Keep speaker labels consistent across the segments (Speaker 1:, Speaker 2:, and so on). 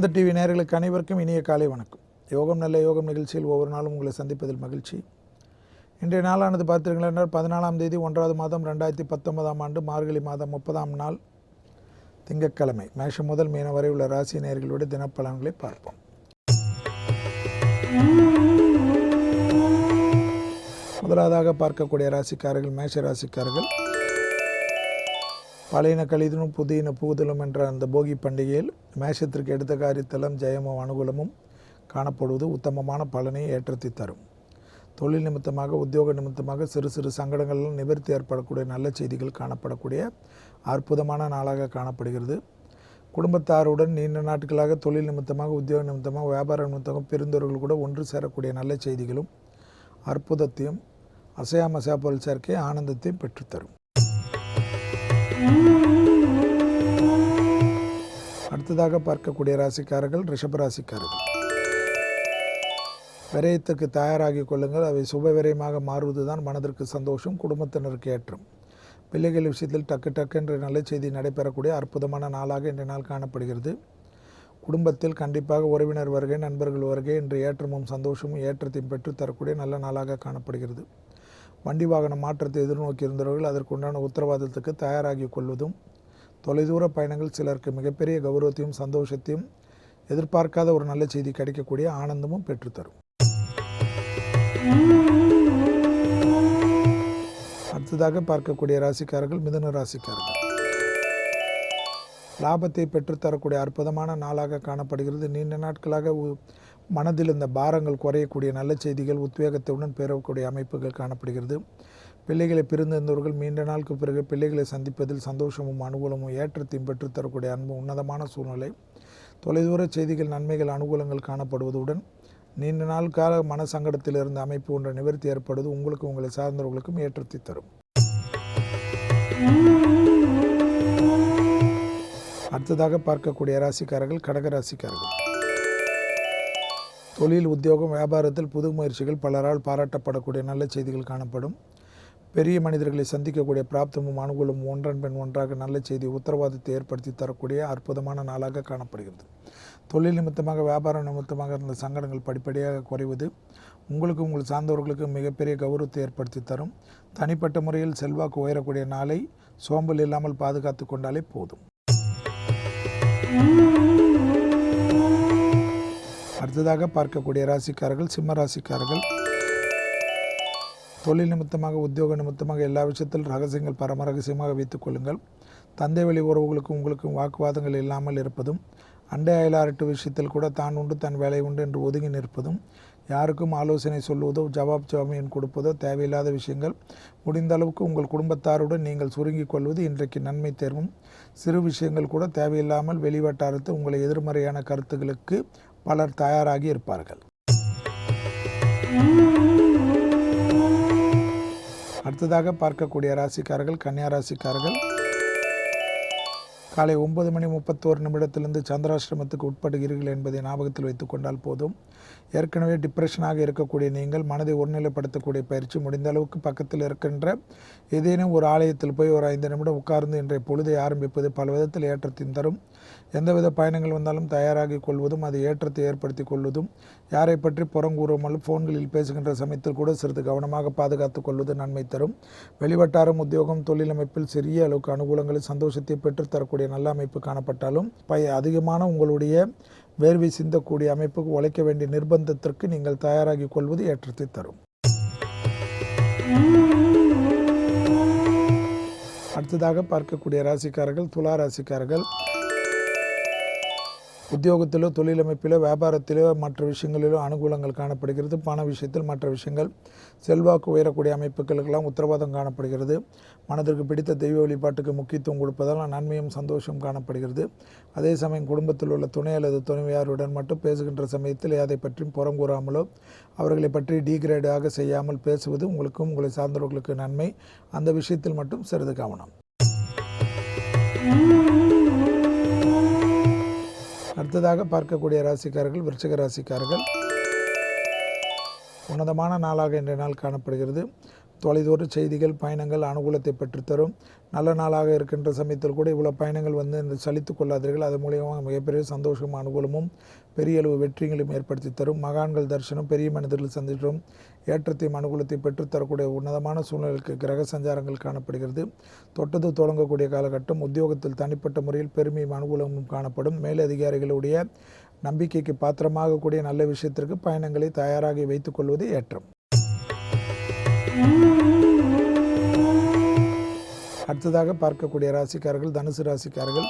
Speaker 1: ஆனந்த TV நேயர்களுக்கு அனைவருக்கும் இனிய காலை வணக்கம். யோகம் நல்ல யோகம் நிகழ்ச்சியில் ஒவ்வொரு நாளும் உங்களை சந்திப்பதில் மகிழ்ச்சி. இன்றைய நாளானது பார்த்தீர்கள் என்றால் 14ஆம் தேதி 1ஆவது மாதம் 2019ஆம் ஆண்டு மார்கழி மாதம் 30ஆம் நாள் திங்கட்கிழமை. மேஷம் முதல் மீன வரை உள்ள ராசி நேயர்களுடைய தினப்பலன்களை பார்ப்போம். முதலாவதாக பார்க்கக்கூடிய ராசிக்காரர்கள் மேஷ ராசிக்காரர்கள். பழையன கழிதலும் புதியன புகுதலும் என்ற அந்த போகி பண்டிகையில் மேஷத்திற்கு எடுத்த காரியத்தலம் ஜெயமும் அனுகூலமும் காணப்படுவது உத்தமமான பலனை ஏற்றத்தை தரும். தொழில் நிமித்தமாக உத்தியோக நிமித்தமாக சிறு சிறு சங்கடங்களில் நிவர்த்தி ஏற்படக்கூடிய நல்ல செய்திகள் காணப்படக்கூடிய அற்புதமான நாளாக காணப்படுகிறது. குடும்பத்தாருடன் நீண்ட நாட்களாக தொழில் நிமித்தமாக உத்தியோக நிமித்தமாக வியாபார நிமித்தமாக பிரிந்தவர்கள் கூட ஒன்று சேரக்கூடிய நல்ல செய்திகளும் அற்புதத்தையும் அசையாமசையா பொருள் சேர்க்கை ஆனந்தத்தையும் பெற்றுத்தரும். அடுத்ததாக பார்க்கக்கூடிய ராசிக்காரர்கள் ரிஷப ராசிக்காரர்கள். விரயத்துக்கு தயாராகி கொள்ளுங்கள். அவை சுப விரயமாக மாறுவதுதான் மனதிற்கு சந்தோஷம், குடும்பத்தினருக்கு ஏற்றம். பிள்ளைகள் விஷயத்தில் டக்கு என்ற நல்ல செய்தி நடைபெறக்கூடிய அற்புதமான நாளாக இன்றைய நாள் காணப்படுகிறது. குடும்பத்தில் கண்டிப்பாக உறவினர் வருகை, நண்பர்கள் வருகை என்ற ஏற்றமும் சந்தோஷமும் ஏற்றத்தையும் பெற்றுத்தரக்கூடிய நல்ல நாளாக காணப்படுகிறது. வண்டி வாகன மாற்றத்தை எதிர்நோக்கி இருந்தவர்கள் அதற்குண்டான உத்தரவாதத்துக்கு தயாராகி கொள்வதும், தொலைதூர பயணங்கள் சிலருக்கு மிகப்பெரிய கௌரவத்தையும் சந்தோஷத்தையும் எதிர்பார்க்காத ஒரு நல்ல செய்தி கிடைக்கக்கூடிய ஆனந்தமும் பெற்றுத்தரும். அடுத்ததாக பார்க்கக்கூடிய ராசிக்காரர்கள் மிதுன ராசிக்காரர்கள். லாபத்தை பெற்றுத்தரக்கூடிய அற்புதமான நாளாக காணப்படுகிறது. நீண்ட நாட்களாக மனதில் இந்த பாரங்கள் குறையக்கூடிய நல்ல செய்திகள் உத்வேகத்துடன் பெறக்கூடிய அமைப்புகள் காணப்படுகிறது. பிள்ளைகளை பிரிந்திருந்தவர்கள் நீண்ட நாளுக்கு பிறகு பிள்ளைகளை சந்திப்பதில் சந்தோஷமும் அனுகூலமும் ஏற்றத்தையும் பெற்றுத்தரக்கூடிய அன்பு உன்னதமான சூழ்நிலை. தொலைதூர செய்திகள் நன்மைகள் அனுகூலங்கள் காணப்படுவதுடன் நீண்ட நாள் கால மன சங்கடத்தில் இருந்த அமைப்பு ஒன்ற நிவர்த்தி ஏற்படுவது உங்களுக்கும் உங்களை சார்ந்தவர்களுக்கும் ஏற்றத்தை தரும். அடுத்ததாக பார்க்கக்கூடிய ராசிக்காரர்கள் கடக ராசிக்காரர்கள். தொழில் உத்தியோகம் வியாபாரத்தில் புது முயற்சிகள் பலரால் பாராட்டப்படக்கூடிய நல்ல செய்திகள் காணப்படும். பெரிய மனிதர்களை சந்திக்கக்கூடிய பிராப்தமும் அனுகூலமும் ஒன்றன் பின் ஒன்றாக நல்ல செய்தி உத்தரவாதத்தை ஏற்படுத்தி தரக்கூடிய அற்புதமான நாளாக காணப்படுகிறது. தொழில் நிமித்தமாக வியாபாரம் நிமித்தமாக இருந்த சங்கடங்கள் படிப்படியாக குறைவது உங்களுக்கும் உங்கள் சார்ந்தவர்களுக்கும் மிகப்பெரிய கௌரவத்தை ஏற்படுத்தி தரும். தனிப்பட்ட முறையில் செல்வாக்கு உயரக்கூடிய நாளை சோம்பல் இல்லாமல் பாதுகாத்து கொண்டாலே போதும். அடுத்ததாக பார்க்கக்கூடிய ராசிக்காரர்கள் சிம்ம ராசிக்காரர்கள். தொழில் நிமித்தமாக உத்தியோக நிமித்தமாக எல்லா விஷயத்திலும் ரகசியங்கள் பரம ரகசியமாக வைத்துக் கொள்ளுங்கள். தந்தை வழி உறவுகளுக்கும் உங்களுக்கும் வாக்குவாதங்கள் இல்லாமல் இருப்பதும், அண்டை அயலாரட்டு விஷயத்தில் கூட தான் உண்டு தன் வேலை உண்டு என்று ஒதுங்கி நிற்பதும், யாருக்கும் ஆலோசனை சொல்வதோ ஜவாபின் கொடுப்பதோ தேவையில்லாத விஷயங்கள் முடிந்த அளவுக்கு உங்கள் குடும்பத்தாருடன் நீங்கள் சுருங்கிக் கொள்வது இன்றைக்கு நன்மை தேர்வும். சிறு விஷயங்கள் கூட தேவையில்லாமல் வெளிவட்டாரத்து உங்களை எதிர்மறையான கருத்துக்களுக்கு பலர் தயாராகி இருப்பார்கள். அடுத்ததாக பார்க்கக்கூடிய ராசிக்காரர்கள் கன்னியா ராசிக்காரர்கள். காலை 9:31 சந்திராஷ்டிரமத்துக்கு உட்படுகிறீர்கள் என்பதை ஞாபகத்தில் வைத்துக் கொண்டால் போதும். ஏற்கனவே டிப்ரெஷனாக இருக்கக்கூடிய நீங்கள் மனதை ஒருநிலைப்படுத்தக்கூடிய பயிற்சி முடிந்த அளவுக்கு பக்கத்தில் இருக்கின்ற ஏதேனும் ஒரு ஆலயத்தில் போய் ஒரு 5 நிமிடம் உட்கார்ந்து இன்றைய பொழுதை ஆரம்பிப்பது பல விதத்தில் ஏற்றத்தின் தரும். எந்தவித பயணங்கள் வந்தாலும் தயாராகி கொள்வதும் அது ஏற்றத்தை ஏற்படுத்தி கொள்வதும், யாரை பற்றி புறங்கூறாமல் ஃபோன்களில் பேசுகின்ற சமயத்தில் கூட சிறிது கவனமாக பாதுகாத்து கொள்வது நன்மை தரும். வெளிவட்டாரம் உத்தியோகம் தொழிலமைப்பில் சிறிய அளவுக்கு அனுகூலங்களை சந்தோஷத்தை பெற்றுத்தரக்கூடிய நல்ல அமைப்பு காணப்பட்டாலும் அதிகமான உங்களுடைய வேர்வை சிந்தக்கூடிய அமைப்புக்கு உழைக்க வேண்டிய நிர்பந்தத்திற்கு நீங்கள் தயாராகி கொள்வது ஏற்றத்தை தரும். அடுத்ததாக பார்க்கக்கூடிய ராசிக்காரர்கள் துலா ராசிக்காரர்கள். உத்தியோகத்திலோ தொழிலமைப்பிலோ வியாபாரத்திலோ மற்ற விஷயங்களிலோ அனுகூலங்கள் காணப்படுகிறது. பண விஷயத்தில் மற்ற விஷயங்கள் செல்வாக்கு உயரக்கூடிய அமைப்புகளுக்கெல்லாம் உத்தரவாதம் காணப்படுகிறது. மனதிற்கு பிடித்த தெய்வ வழிபாட்டுக்கு முக்கியத்துவம் கொடுப்பதால் நன்மையும் சந்தோஷம் காணப்படுகிறது. அதே சமயம் குடும்பத்தில் உள்ள துணை அல்லது துணைவியாருடன் மட்டும் பேசுகின்ற சமயத்தில் அதை பற்றியும் புறங்கூறாமலோ அவர்களை பற்றி டீக்ரேடாக செய்யாமல் பேசுவது உங்களுக்கும் உங்களை சார்ந்தவர்களுக்கு நன்மை. அந்த விஷயத்தில் மட்டும் சிறிது கவனம். அடுத்ததாக பார்க்கக்கூடிய ராசிக்காரர்கள் விருச்சிக ராசிக்காரர்கள். உன்னதமான நாளாக இன்றைய நாள் காணப்படுகிறது. தொலைதூர செய்திகள் பயணங்கள் அனுகூலத்தை பெற்றுத்தரும். நல்ல நாளாக இருக்கின்ற சமயத்தில் கூட இவ்வளோ பயணங்கள் வந்து இந்த சலித்து கொள்ளாதீர்கள். அது மூலியமாக மிகப்பெரிய சந்தோஷமும் அனுகூலமும் பெரிய அளவு வெற்றிகளையும் ஏற்படுத்தி தரும். மகான்கள் தரிசனம் பெரிய மனிதர்கள் சந்திக்கும் ஏற்றத்தையும் அனுகூலத்தை பெற்றுத்தரக்கூடிய உன்னதமான சூழ்நிலைக்கு கிரக சஞ்சாரங்கள் காணப்படுகிறது. தொட்டது தொடங்கக்கூடிய காலகட்டம். உத்தியோகத்தில் தனிப்பட்ட முறையில் பெருமையும் அனுகூலமும் காணப்படும். மேலதிகாரிகளுடைய நம்பிக்கைக்கு பாத்திரமாக கூடிய நல்ல விஷயத்திற்கு பயணங்களை தயாராகி வைத்துக் கொள்வது ஏற்றம். அடுத்ததாக பார்க்கக்கூடிய ராசிக்காரர்கள் தனுசு ராசிக்காரர்கள்.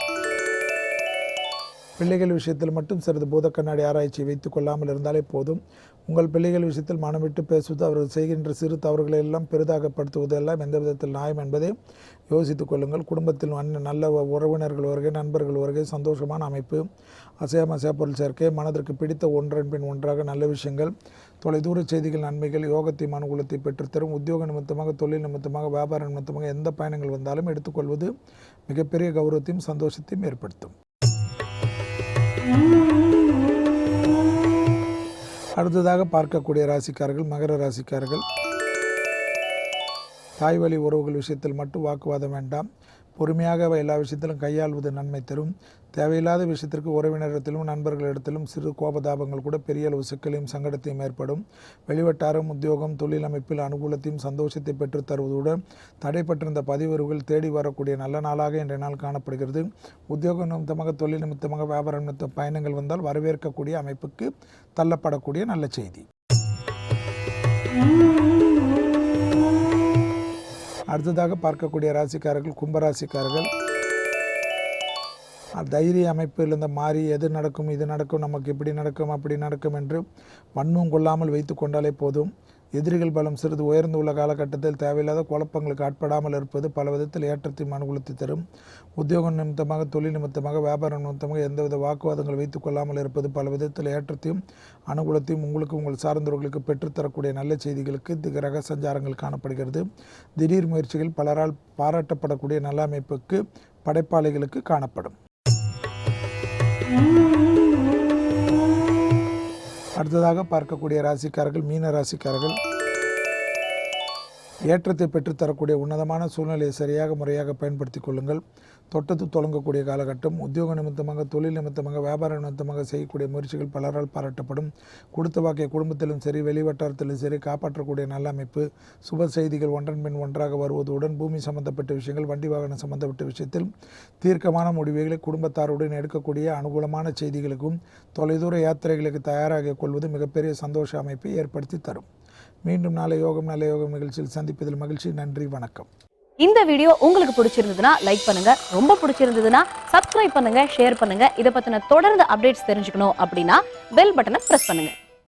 Speaker 1: பிள்ளைகள் விஷயத்தில் மட்டும் சிறிது பூத கண்ணாடி ஆராய்ச்சி வைத்துக் கொள்ளாமல் இருந்தாலே போதும். உங்கள் பிள்ளைகள் விஷயத்தில் மனம் விட்டு பேசுவது, அவர்கள் செய்கின்ற சிறு தவறுகளை எல்லாம் பெரிதாகப்படுத்துவதெல்லாம் எந்த விதத்தில் நியாயம் என்பதை யோசித்துக் கொள்ளுங்கள். குடும்பத்தில் நல்ல உறவினர்கள் வருகை, நண்பர்கள் வருகை, சந்தோஷமான அமைப்பு, அசையாமசையா பொருள் சேர்க்கை, மனதிற்கு பிடித்த ஒன்றன் பின் ஒன்றாக நல்ல விஷயங்கள், தொலைதூர செய்திகள், நன்மைகள், யோகத்தையும் அனுகூலத்தை பெற்றுத்தரும். உத்தியோக நிமித்தமாக, தொழில் நிமித்தமாக, வியாபார நிமித்தமாக எந்த பயணங்கள் வந்தாலும் எடுத்துக்கொள்வது மிகப்பெரிய கௌரவத்தையும் சந்தோஷத்தையும் ஏற்படுத்தும். அடுத்ததாக பார்க்கக்கூடிய ராசிக்காரர்கள் மகர ராசிக்காரர்கள். தாய் வழி உறவுகள் விஷயத்தில் மட்டும் வாக்குவாதம் வேண்டாம். பொறுமையாக எல்லா விஷயத்திலும் கையாள்வது நன்மை தரும். தேவையில்லாத விஷயத்திற்கு உறவினரிடத்திலும் நண்பர்களிடத்திலும் சிறு கோபதாபங்கள் கூட பெரிய அளவு சிக்கலையும் சங்கடத்தையும் ஏற்படும். வெளிவட்டாரம், உத்தியோகம், தொழில் அமைப்பில் அனுகூலத்தையும் சந்தோஷத்தை பெற்று தருவதுடன் தடைப்பட்டிருந்த பதிவுகள் தேடி வரக்கூடிய நல்ல நாளாக இன்றைய நாள் காணப்படுகிறது. உத்தியோக நிமித்தமாக, தொழில் நிமித்தமாக, வியாபார நிமித்த பயணங்கள் வந்தால் வரவேற்கக்கூடிய அமைப்புக்கு தள்ளப்படக்கூடிய நல்ல செய்தி. அடுத்ததாக பார்க்கக்கூடிய ராசிக்காரர்கள் கும்பராசிக்காரர்கள். தைரிய அமைப்பில் இருந்த மாறி எது நடக்கும், இது நடக்கும், நமக்கு இப்படி நடக்கும், அப்படி நடக்கும் என்று வன்மம் கொள்ளாமல் வைத்து கொண்டாலே போதும். எதிரிகள் பலம் சிறிது உயர்ந்து உள்ள காலகட்டத்தில் தேவையில்லாத குழப்பங்களுக்கு ஆட்படாமல் இருப்பது பல விதத்தில் ஏற்றத்தையும் அனுகூலத்தை தரும். உத்தியோகம் நிமித்தமாக, தொழில் நிமித்தமாக, வியாபாரம் நிமித்தமாக எந்தவித வாக்குவாதங்கள் வைத்துக் கொள்ளாமல் இருப்பது பல விதத்தில் ஏற்றத்தையும் அனுகூலத்தையும் உங்களுக்கு உங்கள் சார்ந்தவர்களுக்கு பெற்றுத்தரக்கூடிய நல்ல செய்திகளுக்கு கிரக சஞ்சாரங்கள் காணப்படுகிறது. திடீர் முயற்சிகள் பலரால் பாராட்டப்படக்கூடிய நல்ல அமைப்புக்கு படைப்பாளிகளுக்கு காணப்படும். அடுத்ததாக பார்க்கக்கூடிய ராசிக்காரர்கள் மீன ராசிக்காரர்கள். ஏற்றத்தை பெற்றுத்தரக்கூடிய உன்னதமான சூழ்நிலையை சரியாக முறையாக பயன்படுத்தி கொள்ளுங்கள். தொட்டது தொடங்கக்கூடிய காலகட்டம். உத்தியோக நிமித்தமாக, தொழில் நிமித்தமாக, வியாபார நிமித்தமாக செய்யக்கூடிய முயற்சிகள் பலரால் பாராட்டப்படும். கொடுத்த வாக்கிய குடும்பத்திலும் சரி, வெளிவட்டாரத்திலும் சரி காப்பாற்றக்கூடிய நல்ல அமைப்பு. சுப செய்திகள் ஒன்றன் பின் ஒன்றாக வருவதுடன் பூமி சம்பந்தப்பட்ட விஷயங்கள், வண்டி வாகனம் சம்பந்தப்பட்ட விஷயத்தில் தீர்க்கமான முடிவுகளை குடும்பத்தாருடன் எடுக்கக்கூடிய அனுகூலமான செய்திகளுக்கும் தொலைதூர யாத்திரைகளுக்கு தயாராக கொள்வது மிகப்பெரிய சந்தோஷ அமைப்பை ஏற்படுத்தி தரும். மீண்டும் நல்ல யோகம் நிகழ்ச்சியில் சந்திப்பதில் மகிழ்ச்சி. நன்றி, வணக்கம்.
Speaker 2: இந்த வீடியோ உங்களுக்கு பிடிச்சிருந்ததுன்னா லைக் பண்ணுங்க, ரொம்ப பிடிச்சிருந்ததுன்னா சப்ஸ்கிரைப் பண்ணுங்க, ஷேர் பண்ணுங்க. இதை பத்தின தொடர்ந்து அப்டேட்ஸ் தெரிஞ்சுக்கணும் அப்படின்னா பெல் பட்டனை பிரஸ் பண்ணுங்க.